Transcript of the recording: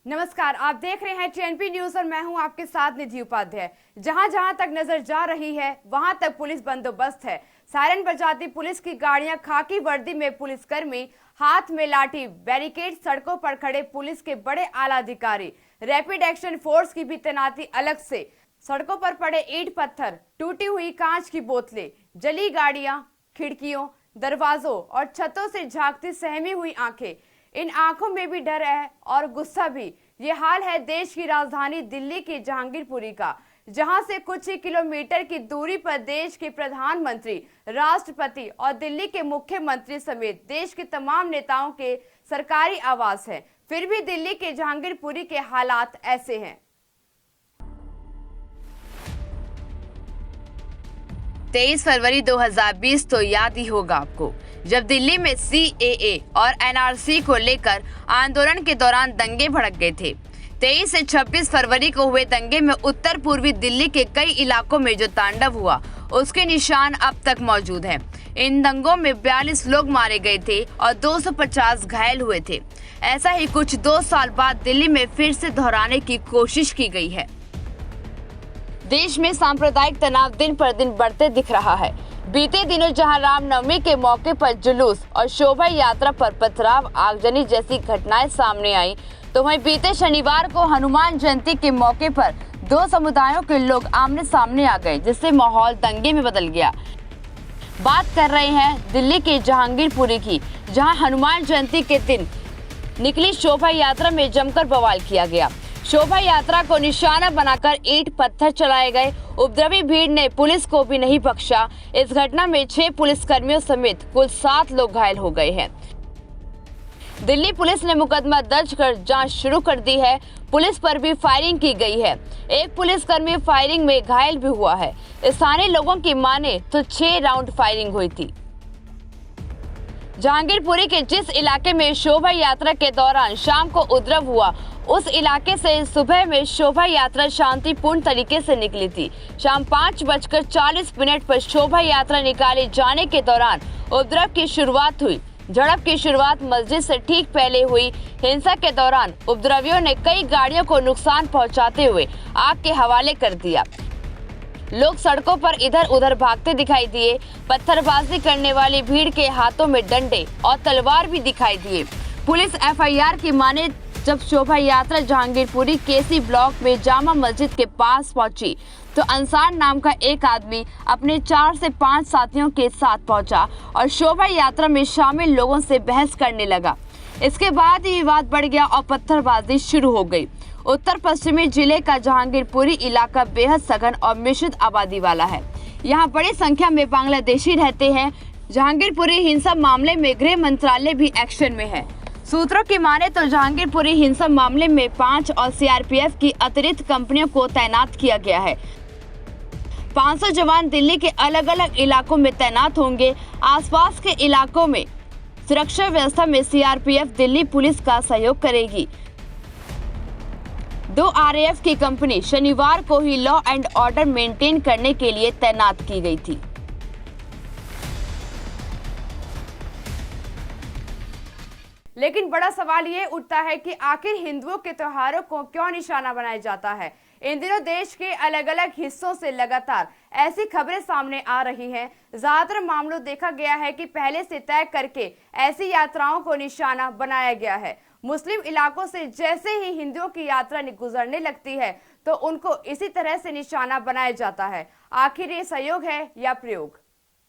नमस्कार, आप देख रहे हैं टीएनपी न्यूज और मैं हूं आपके साथ निधि उपाध्याय। जहां जहां तक नजर जा रही है वहां तक पुलिस बंदोबस्त है। सायरन बजाती पुलिस की गाड़ियां, खाकी वर्दी में पुलिसकर्मी, हाथ में लाठी, बैरिकेड, सड़कों पर खड़े पुलिस के बड़े आला अधिकारी, रैपिड एक्शन फोर्स की भी तैनाती अलग से। सड़कों पर पड़े ईंट पत्थर, टूटी हुई कांच की बोतलें, जली गाड़ियां, खिड़कियों, दरवाजों और छतों से झांकती सहमी हुई आंखें। इन आंखों में भी डर है और गुस्सा भी। ये हाल है देश की राजधानी दिल्ली की जहांगीरपुरी का, जहां से कुछ ही किलोमीटर की दूरी पर देश के प्रधानमंत्री, राष्ट्रपति और दिल्ली के मुख्यमंत्री समेत देश के तमाम नेताओं के सरकारी आवास है। फिर भी दिल्ली के जहांगीरपुरी के हालात ऐसे हैं। 23 फरवरी 2020 तो याद ही होगा आपको, जब दिल्ली में CAA और NRC को लेकर आंदोलन के दौरान दंगे भड़क गए थे। 23 से 26 फरवरी को हुए दंगे में उत्तर पूर्वी दिल्ली के कई इलाकों में जो तांडव हुआ, उसके निशान अब तक मौजूद हैं। इन दंगों में 42 लोग मारे गए थे और 250 घायल हुए थे। ऐसा ही कुछ 2 साल बाद दिल्ली में फिर से दोहराने की कोशिश की गई है। देश में सांप्रदायिक तनाव दिन पर दिन बढ़ते दिख रहा है। बीते दिनों जहां रामनवमी के मौके पर जुलूस और शोभा यात्रा पर पथराव, आगजनी जैसी घटनाएं सामने आई, तो वहीं बीते शनिवार को हनुमान जयंती के मौके पर 2 समुदायों के लोग आमने सामने आ गए, जिससे माहौल दंगे में बदल गया। बात कर रहे हैं दिल्ली के जहांगीरपुरी की, जहां हनुमान जयंती के दिन निकली शोभा यात्रा में जमकर बवाल किया गया। शोभा यात्रा को निशाना बनाकर ईंट पत्थर चलाए गए। उपद्रवी भीड़ ने पुलिस को भी नहीं बख्शा। इस घटना में 6 पुलिसकर्मियों समेत कुल 7 लोग घायल हो गए हैं। दिल्ली पुलिस ने मुकदमा दर्ज कर जांच शुरू कर दी है। पुलिस पर भी फायरिंग की गई है। एक पुलिसकर्मी फायरिंग में घायल भी हुआ है। स्थानीय लोगों की माने तो 6 राउंड फायरिंग हुई थी। जहांगीरपुरी के जिस इलाके में शोभा यात्रा के दौरान शाम को उपद्रव हुआ, उस इलाके से सुबह में शोभा यात्रा शांतिपूर्ण तरीके से निकली थी। शाम 5:40 पर शोभा यात्रा निकाले जाने के दौरान उपद्रव की शुरुआत हुई। झड़प की शुरुआत मस्जिद से ठीक पहले हुई। हिंसा के दौरान उपद्रवियों ने कई गाड़ियों को नुकसान पहुंचाते हुए आग के हवाले कर दिया। लोग सड़कों पर इधर उधर भागते दिखाई दिए। पत्थरबाजी करने वाली भीड़ के हाथों में डंडे और तलवार भी दिखाई दिए। पुलिस FIR की माने, जब शोभा यात्रा जहांगीरपुरी केसी ब्लॉक में जामा मस्जिद के पास पहुंची, तो अंसार नाम का एक आदमी अपने 4 से 5 साथियों के साथ पहुंचा और शोभा यात्रा में शामिल लोगों से बहस करने लगा। इसके बाद ही विवाद बढ़ गया और पत्थरबाजी शुरू हो गई। उत्तर पश्चिमी जिले का जहांगीरपुरी इलाका बेहद सघन और मिश्रित आबादी वाला है। यहाँ बड़ी संख्या में बांग्लादेशी रहते हैं। जहांगीरपुरी हिंसा मामले में गृह मंत्रालय भी एक्शन में है। सूत्रों की माने तो जहांगीरपुरी हिंसा मामले में 5 और CRPF की अतिरिक्त कंपनियों को तैनात किया गया है। 500 जवान दिल्ली के अलग अलग इलाकों में तैनात होंगे। आसपास के इलाकों में सुरक्षा व्यवस्था में CRPF दिल्ली पुलिस का सहयोग करेगी। 2 RAF की कंपनी शनिवार को ही लॉ एंड ऑर्डर मेंटेन करने के लिए तैनात की गई थी। लेकिन बड़ा सवाल ये उठता है कि आखिर हिंदुओं के त्योहारों को क्यों निशाना बनाया जाता है। इन दिनों देश के अलग अलग हिस्सों से लगातार ऐसी खबरें सामने आ रही हैं। ज्यादातर मामलों देखा गया है कि पहले से तय करके ऐसी यात्राओं को निशाना बनाया गया है। मुस्लिम इलाकों से जैसे ही हिंदुओं की यात्रा गुजरने लगती है, तो उनको इसी तरह से निशाना बनाया जाता है। आखिर ये सहयोग है या प्रयोग?